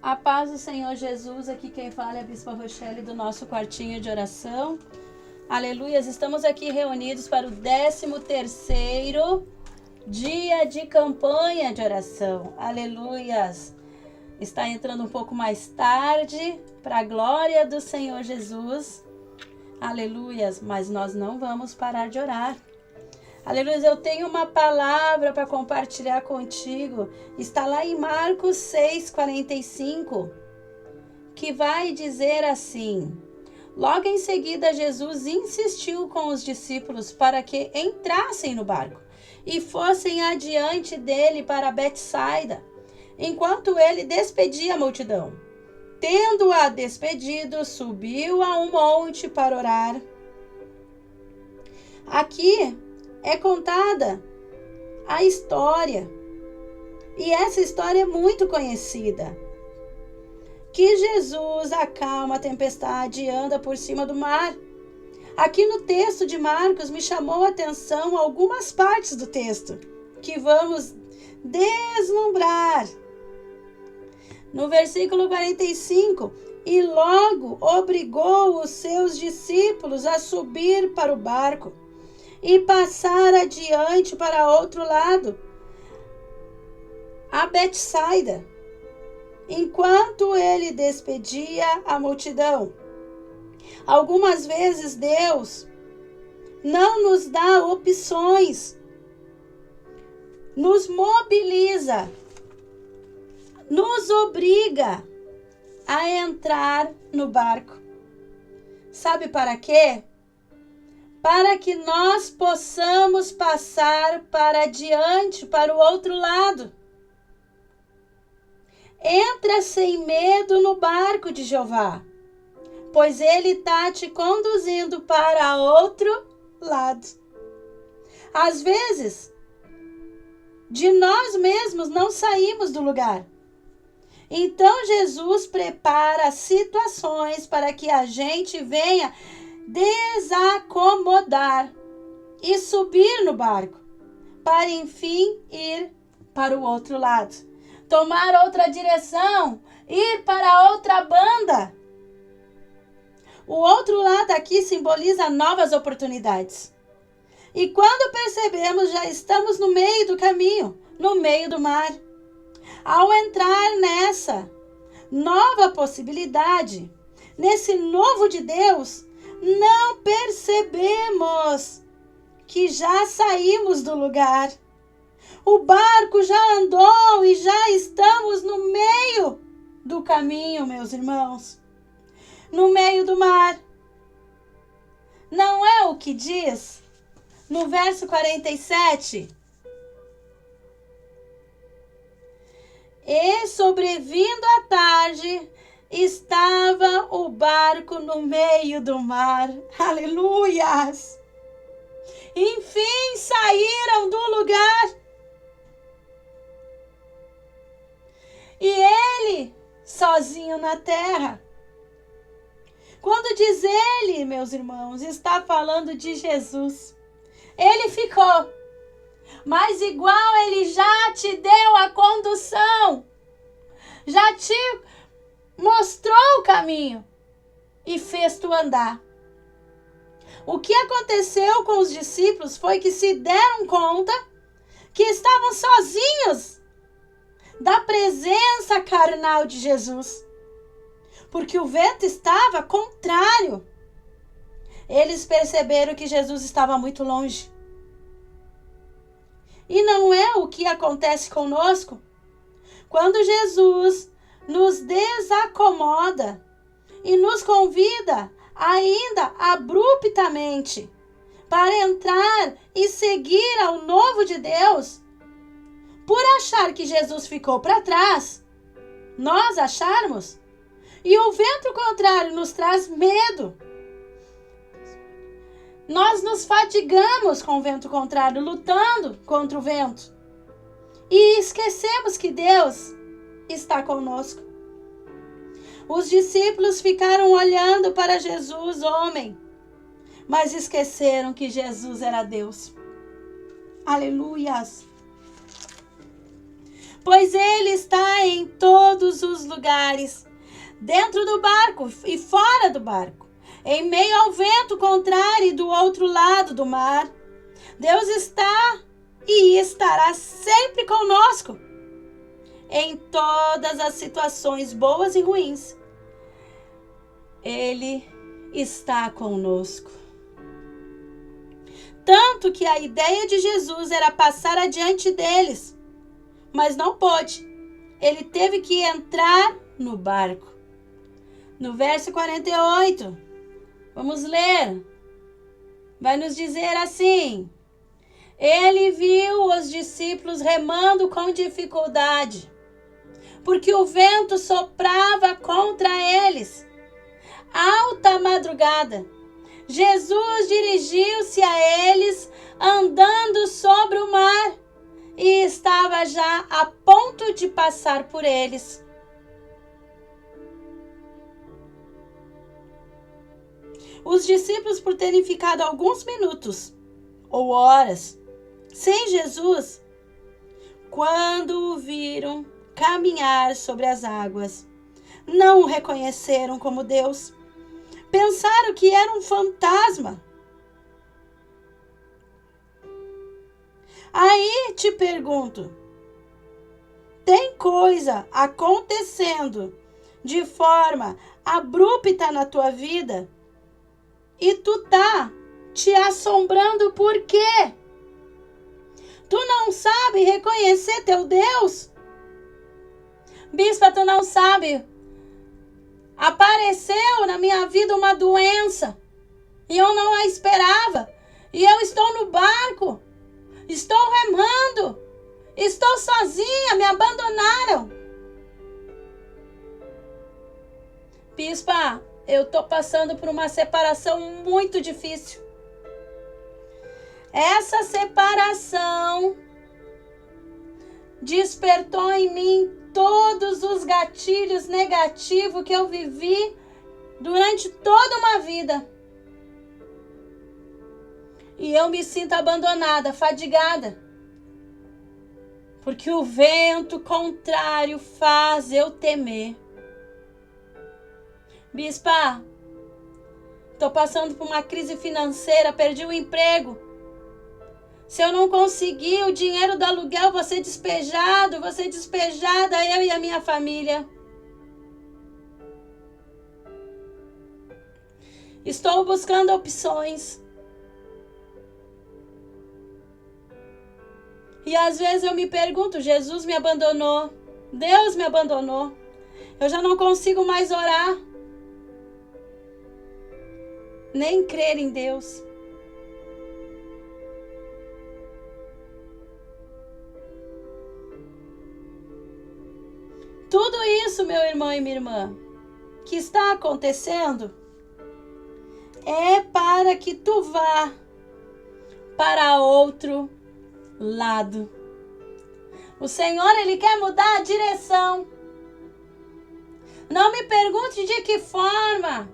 A paz do Senhor Jesus, aqui quem fala é a Bispa Rochelle do nosso quartinho de oração. Aleluias, estamos aqui reunidos para o 13º dia de campanha de oração. Aleluias, está entrando um pouco mais tarde, para a glória do Senhor Jesus. Aleluias, mas nós não vamos parar de orar. Aleluia, eu tenho uma palavra para compartilhar contigo. Está lá em Marcos 6:45, que vai dizer assim: logo em seguida, Jesus insistiu com os discípulos para que entrassem no barco e fossem adiante dele para Betsaida, enquanto ele despedia a multidão. Tendo-a despedido, subiu a um monte para orar. Aqui é contada a história, e essa história é muito conhecida, que Jesus acalma a tempestade e anda por cima do mar. Aqui no texto de Marcos me chamou a atenção algumas partes do texto, que vamos deslumbrar. No versículo 45, e logo obrigou os seus discípulos a subir para o barco e passar adiante para outro lado, a Betsaida, enquanto ele despedia a multidão. Algumas vezes Deus não nos dá opções, nos mobiliza, nos obriga a entrar no barco. Sabe para quê? Para que nós possamos passar para adiante, para o outro lado. Entra sem medo no barco de Jeová, pois ele está te conduzindo para outro lado. Às vezes, de nós mesmos não saímos do lugar. Então Jesus prepara situações para que a gente venha desacomodar e subir no barco, para enfim ir para o outro lado, tomar outra direção, ir para outra banda. O outro lado aqui simboliza novas oportunidades. E quando percebemos, já estamos no meio do caminho, no meio do mar. Ao entrar nessa nova possibilidade, nesse novo de Deus, não percebemos que já saímos do lugar. O barco já andou e já estamos no meio do caminho, meus irmãos. No meio do mar. Não é o que diz no verso 47? E sobrevindo a tarde, estava o barco no meio do mar. Aleluias! Enfim saíram do lugar. E ele, sozinho na terra. Quando diz ele, meus irmãos, está falando de Jesus. Ele ficou. Mas igual ele já te deu a condução. Já te mostrou o caminho e fez tu andar. O que aconteceu com os discípulos foi que se deram conta que estavam sozinhos da presença carnal de Jesus, porque o vento estava contrário. Eles perceberam que Jesus estava muito longe. E não é o que acontece conosco? Quando Jesus nos desacomoda e nos convida ainda abruptamente para entrar e seguir ao novo de Deus, por achar que Jesus ficou para trás, nós acharmos, e o vento contrário nos traz medo. Nós nos fatigamos com o vento contrário, lutando contra o vento. E esquecemos que Deus está conosco. Os discípulos ficaram olhando para Jesus, homem, mas esqueceram que Jesus era Deus. Aleluias! pois Ele está em todos os lugares, dentro do barco e fora do barco, em meio ao vento contrário e do outro lado do mar. Deus está e estará sempre conosco, em todas as situações boas e ruins. Ele está conosco. Tanto que a ideia de Jesus era passar adiante deles, mas não pôde. Ele teve que entrar no barco. No verso 48, vamos ler. Vai nos dizer assim: ele viu os discípulos remando com dificuldade, porque o vento soprava contra eles. Alta madrugada, Jesus dirigiu-se a eles andando sobre o mar e estava já a ponto de passar por eles. Os discípulos, por terem ficado alguns minutos ou horas sem Jesus, quando o viram caminhar sobre as águas, não o reconheceram como Deus. Pensaram que era um fantasma. Aí te pergunto, tem coisa acontecendo de forma abrupta na tua vida e tu tá te assombrando por quê? Tu não sabe reconhecer teu Deus? Bispa, tu não sabe. Apareceu na minha vida uma doença e eu não a esperava. E eu estou no barco, estou remando, estou sozinha, me abandonaram. Bispa, eu estou passando por uma separação muito difícil. Essa separação despertou em mim todos os gatilhos negativos que eu vivi durante toda uma vida. E eu me sinto abandonada, fadigada. Porque o vento contrário faz eu temer. Bispa, estou passando por uma crise financeira, perdi o emprego. Se eu não conseguir o dinheiro do aluguel, vou ser despejada, eu e a minha família. Estou buscando opções. E às vezes eu me pergunto, Jesus me abandonou, Deus me abandonou. Eu já não consigo mais orar, nem crer em Deus. Tudo isso, meu irmão e minha irmã, que está acontecendo, é para que tu vá para outro lado. O Senhor, Ele quer mudar a direção. Não me pergunte de que forma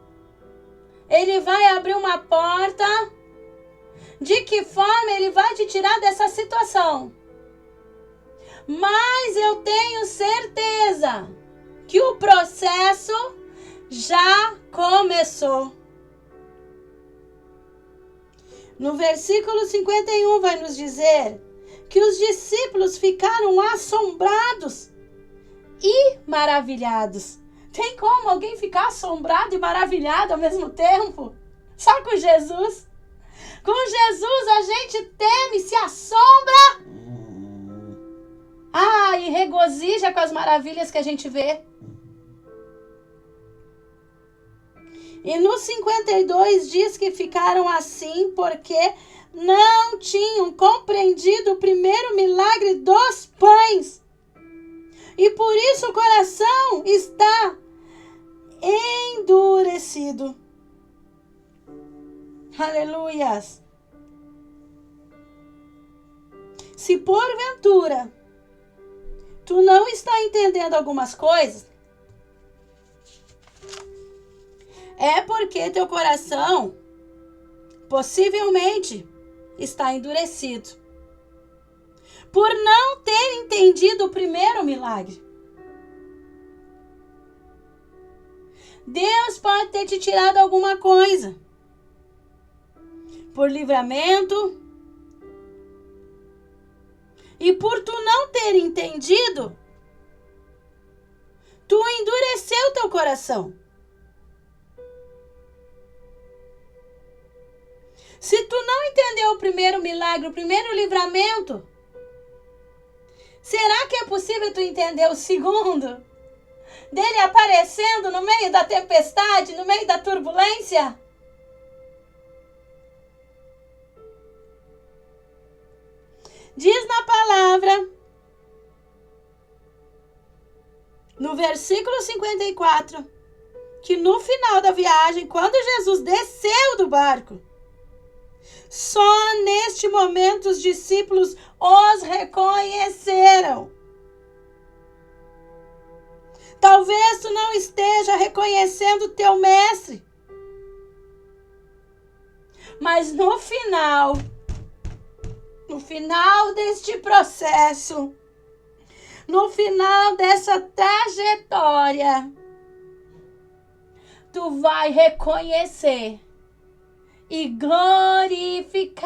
Ele vai abrir uma porta, de que forma Ele vai te tirar dessa situação. Mas eu tenho certeza que o processo já começou. No versículo 51 vai nos dizer que os discípulos ficaram assombrados e maravilhados. Tem como alguém ficar assombrado e maravilhado ao mesmo tempo? Só com Jesus. Com Jesus a gente teme, se assombra. E regozija com as maravilhas que a gente vê. E no 52 diz que ficaram assim porque não tinham compreendido o primeiro milagre dos pães. E por isso o coração está endurecido. Aleluias. Se porventura tu não está entendendo algumas coisas, é porque teu coração possivelmente está endurecido. por não ter entendido o primeiro milagre. Deus pode ter te tirado alguma coisa por livramento, e por tu não ter entendido, tu endureceu teu coração. Se tu não entendeu o primeiro milagre, o primeiro livramento, será que é possível tu entender o segundo? Dele aparecendo no meio da tempestade, no meio da turbulência? Diz na palavra, no versículo 54, que no final da viagem, quando Jesus desceu do barco, só neste momento os discípulos os reconheceram. Talvez tu não esteja reconhecendo teu mestre, mas no final deste processo, no final dessa trajetória, tu vai reconhecer e glorificar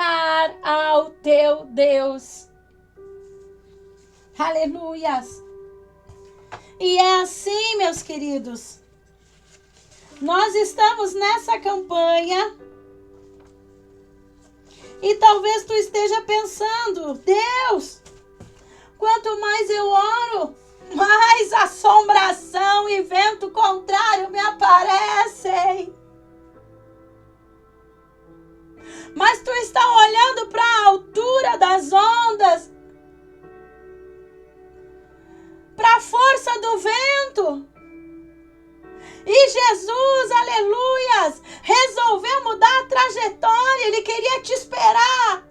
ao teu Deus. Aleluias! E é assim, meus queridos, nós estamos nessa campanha e talvez tu esteja pensando, Deus, quanto mais eu oro, mais assombração e vento contrário me aparecem. Mas tu está olhando para a altura das ondas, para a força do vento. E Jesus, aleluias, resolveu mudar a trajetória. Ele queria te esperar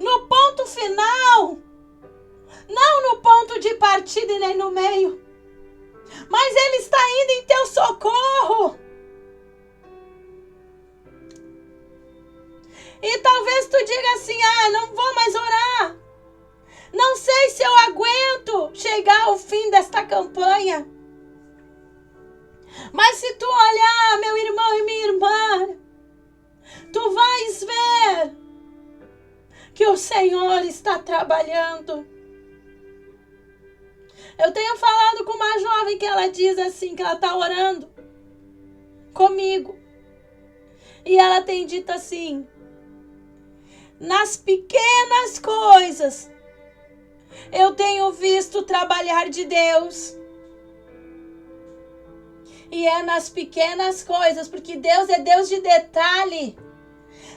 no ponto final, não no ponto de partida e nem no meio, mas Ele está indo em teu socorro. E talvez tu diga assim, não vou mais orar. Não sei se eu aguento chegar ao fim desta campanha. Mas se tu olhar, meu irmão e minha irmã, tu vais ver que o Senhor está trabalhando. Eu tenho falado com uma jovem que ela diz assim, que ela está orando comigo. E ela tem dito assim, nas pequenas coisas, eu tenho visto o trabalhar de Deus. E é nas pequenas coisas, porque Deus é Deus de detalhe.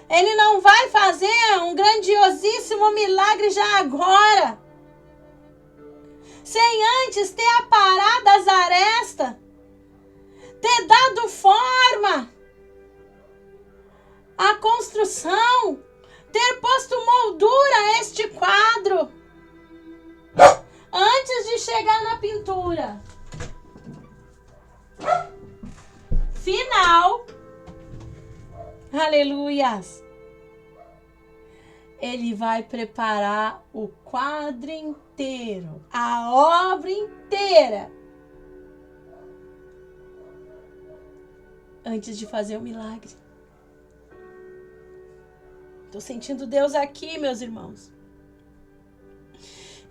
Ele não vai fazer um grandiosíssimo milagre já agora, sem antes ter aparado as arestas, ter dado forma à construção, ter posto moldura a este quadro, antes de chegar na pintura final. Aleluias! Ele vai preparar o quadro inteiro, a obra inteira, antes de fazer o milagre. Estou sentindo Deus aqui, meus irmãos.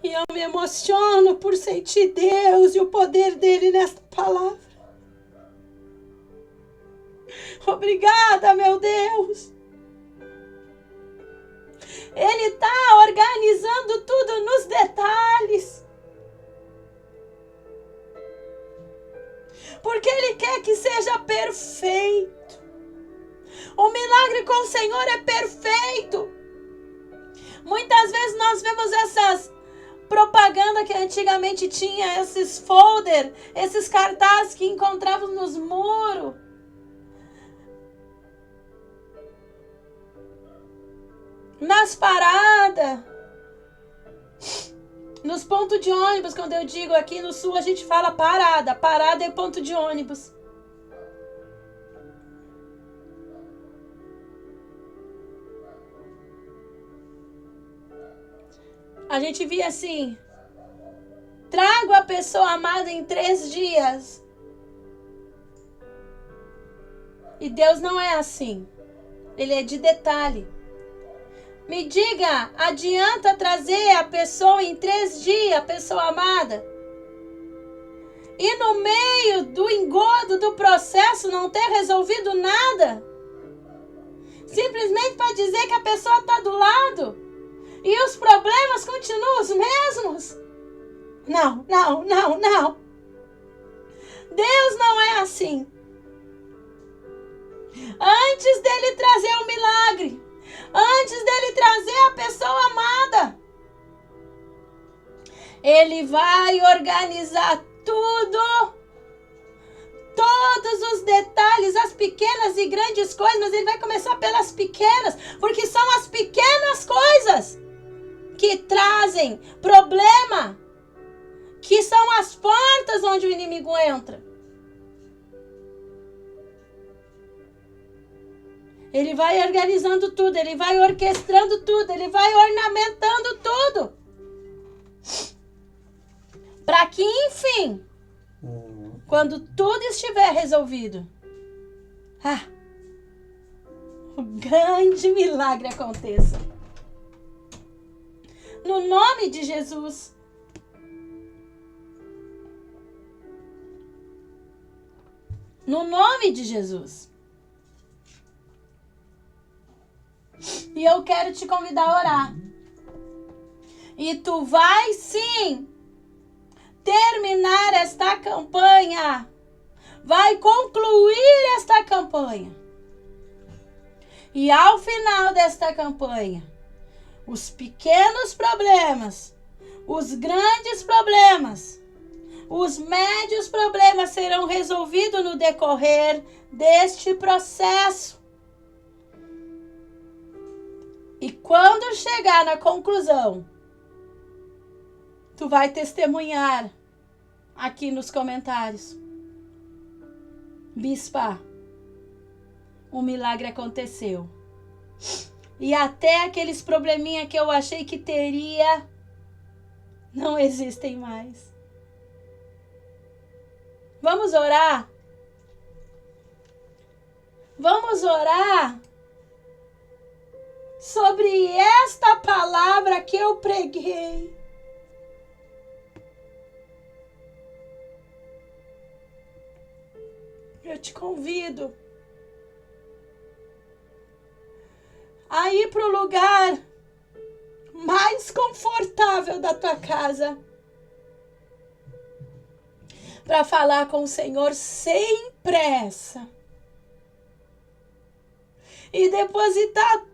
E eu me emociono por sentir Deus e o poder dele nesta palavra. Obrigada, meu Deus. Ele está organizando tudo nos detalhes. Porque Ele quer que seja perfeito. O milagre com o Senhor é perfeito. Muitas vezes nós vemos essas propaganda que antigamente tinha, esses folder, esses cartazes que encontrávamos nos muros. Nas paradas, nos pontos de ônibus. Quando eu digo aqui no sul, a gente fala parada. Parada é ponto de ônibus. A gente via assim: trago a pessoa amada em 3 dias. E Deus não é assim. Ele é de detalhe. Me diga, adianta trazer a pessoa em 3 dias, a pessoa amada? E no meio do engodo do processo não ter resolvido nada? Simplesmente para dizer que a pessoa está do lado e os problemas continuam os mesmos? Não, não, não, não. Deus não é assim. Antes dele trazer o milagre, antes dele trazer a pessoa amada, ele vai organizar tudo, todos os detalhes, as pequenas e grandes coisas, mas ele vai começar pelas pequenas, porque são as pequenas coisas que trazem problema, que são as portas onde o inimigo entra. Ele vai organizando tudo, ele vai orquestrando tudo, ele vai ornamentando tudo. Para que, enfim, quando tudo estiver resolvido, o grande milagre aconteça. No nome de Jesus. No nome de Jesus. E eu quero te convidar a orar. E tu vai sim terminar esta campanha. Vai concluir esta campanha. E ao final desta campanha, os pequenos problemas, os grandes problemas, os médios problemas serão resolvidos no decorrer deste processo. E quando chegar na conclusão, tu vai testemunhar aqui nos comentários: Bispa, um milagre aconteceu. E até aqueles probleminha que eu achei que teria, não existem mais. Vamos orar? Vamos orar sobre esta palavra que eu preguei. Eu te convido a ir para o lugar mais confortável da tua casa para falar com o Senhor sem pressa e depositar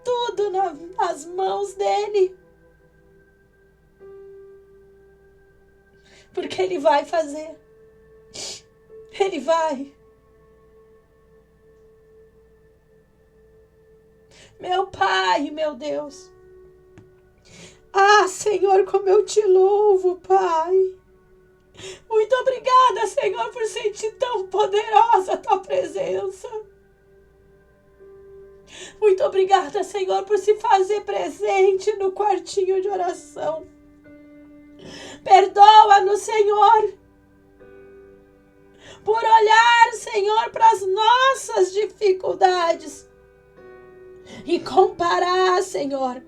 tudo nas mãos dele. Porque ele vai fazer. Ele vai. Meu Pai, meu Deus. Ah, Senhor, como eu te louvo, Pai. Muito obrigada, Senhor, por sentir tão poderosa a tua presença. Muito obrigada, Senhor, por se fazer presente no quartinho de oração. Perdoa-nos, Senhor, por olhar, Senhor, para as nossas dificuldades e comparar, Senhor,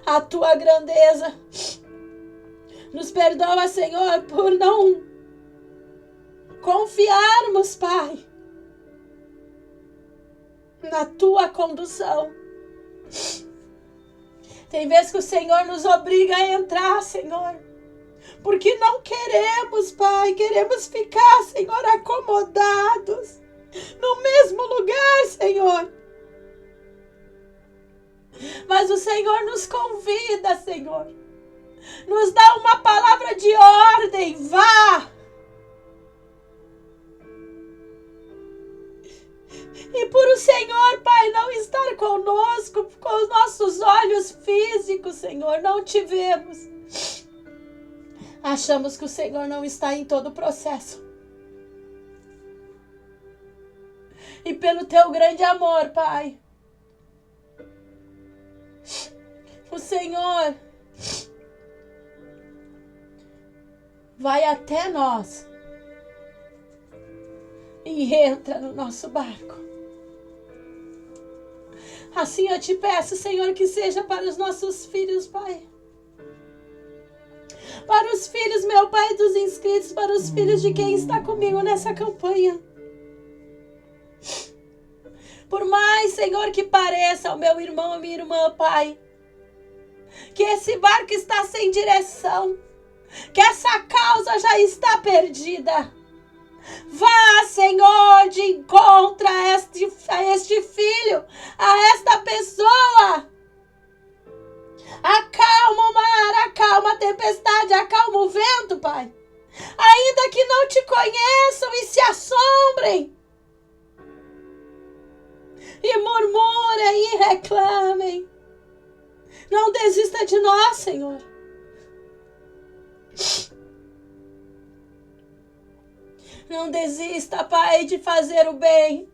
a tua grandeza. Nos perdoa, Senhor, por não confiarmos, Pai, na tua condução. Tem vezes que o Senhor nos obriga a entrar, Senhor, porque não queremos, Pai, queremos ficar, Senhor, acomodados no mesmo lugar, Senhor. Mas o Senhor nos convida, Senhor, nos dá uma palavra de ordem: vá. E por o Senhor, Pai, não estar conosco, com os nossos olhos físicos, Senhor, não te vemos. Achamos que o Senhor não está em todo o processo. E pelo teu grande amor, Pai, o Senhor vai até nós e entra no nosso barco. Assim eu te peço, Senhor, que seja para os nossos filhos, Pai. Para os filhos, meu Pai, dos inscritos, para os filhos de quem está comigo nessa campanha. Por mais, Senhor, que pareça ao meu irmão ou minha irmã, Pai, que esse barco está sem direção, que essa causa já está perdida. Vá, Senhor, de encontro a este filho, a esta pessoa. Acalma o mar, acalma a tempestade, acalma o vento, Pai. Ainda que não te conheçam e se assombrem. E murmurem e reclamem. Não desista de nós, Senhor. Não desista, Pai, de fazer o bem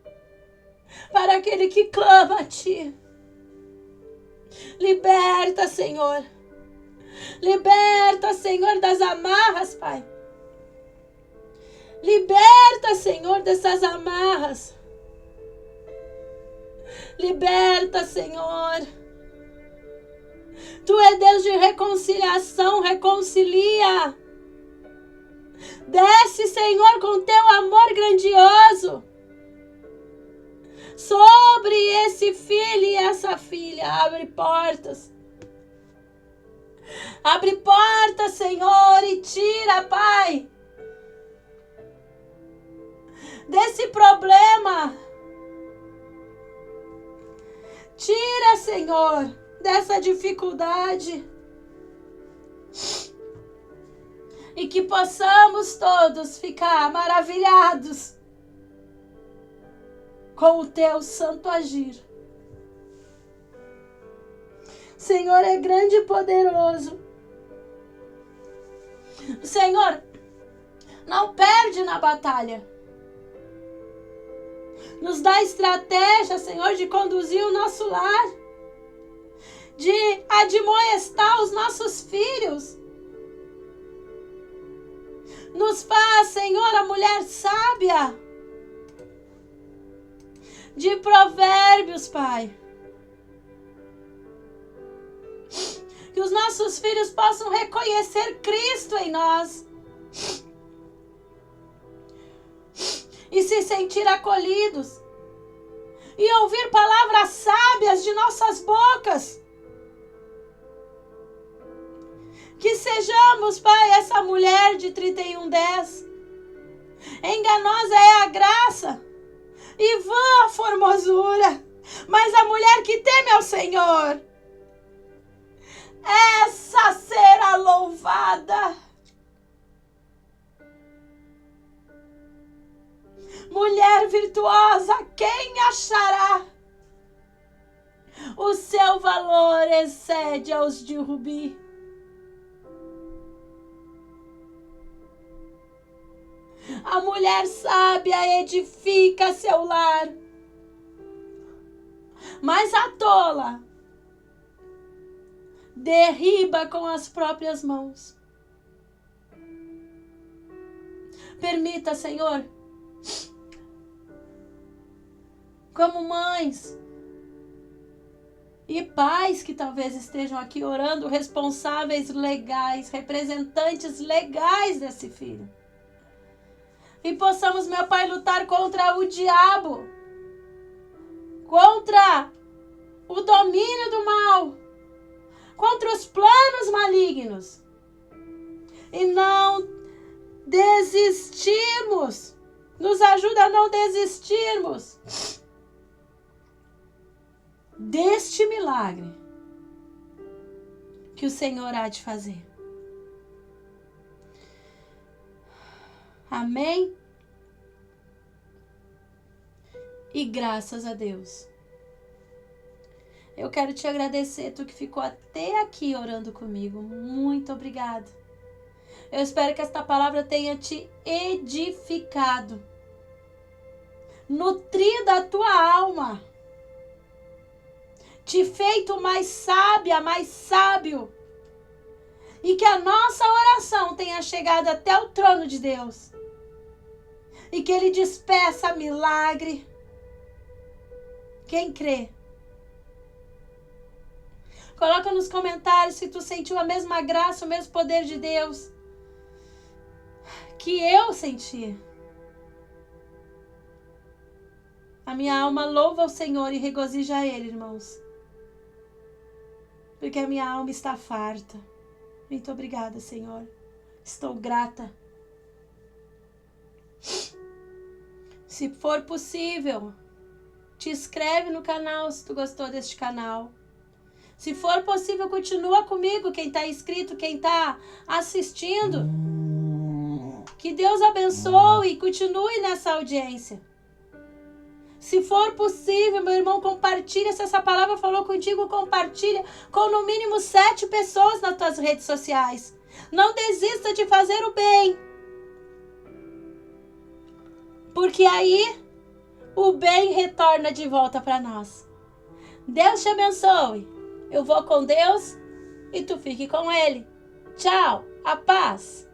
para aquele que clama a Ti. Liberta, Senhor. Liberta, Senhor, das amarras, Pai. Liberta, Senhor, dessas amarras. Liberta, Senhor. Tu é Deus de reconciliação, reconcilia. Desce, Senhor, com teu amor grandioso sobre esse filho e essa filha. Abre portas. Abre portas, Senhor, e tira, Pai, desse problema. Tira, Senhor, dessa dificuldade. E que possamos todos ficar maravilhados com o teu santo agir. O Senhor é grande e poderoso. O Senhor não perde na batalha. Nos dá estratégia, Senhor, de conduzir o nosso lar, de admoestar os nossos filhos. Nos faz, Senhor, a mulher sábia de Provérbios, Pai. Que os nossos filhos possam reconhecer Cristo em nós e se sentir acolhidos e ouvir palavras sábias de nossas bocas. Que sejamos, Pai, essa mulher de 31:10. Enganosa é a graça e vã a formosura, mas a mulher que teme ao Senhor, essa será louvada. Mulher virtuosa, quem achará? O seu valor excede aos de rubi. A mulher sábia edifica seu lar, mas a tola derriba com as próprias mãos. Permita, Senhor, como mães e pais que talvez estejam aqui orando, responsáveis legais, representantes legais desse filho, e possamos, meu Pai, lutar contra o diabo, contra o domínio do mal, contra os planos malignos, e não desistirmos. Nos ajuda a não desistirmos deste milagre que o Senhor há de fazer. Amém? E graças a Deus. Eu quero te agradecer, tu que ficou até aqui orando comigo. Muito obrigada. Eu espero que esta palavra tenha te edificado, nutrido a tua alma te feito mais sábia, mais sábio. E que a nossa oração tenha chegado até o trono de Deus. E que Ele despeça milagre. Quem crê? Coloca nos comentários se tu sentiu a mesma graça, o mesmo poder de Deus que eu senti. A minha alma louva o Senhor e regozija Ele, irmãos. Porque a minha alma está farta. Muito obrigada, Senhor. Estou grata. Se for possível, te inscreve no canal se tu gostou deste canal. Se for possível, continua comigo, quem está inscrito, quem está assistindo. Que Deus abençoe e continue nessa audiência. Se for possível, meu irmão, compartilha. Se essa palavra falou contigo, compartilha com no mínimo 7 pessoas nas tuas redes sociais. Não desista de fazer o bem. Porque aí o bem retorna de volta para nós. Deus te abençoe. Eu vou com Deus e tu fique com Ele. Tchau, a paz.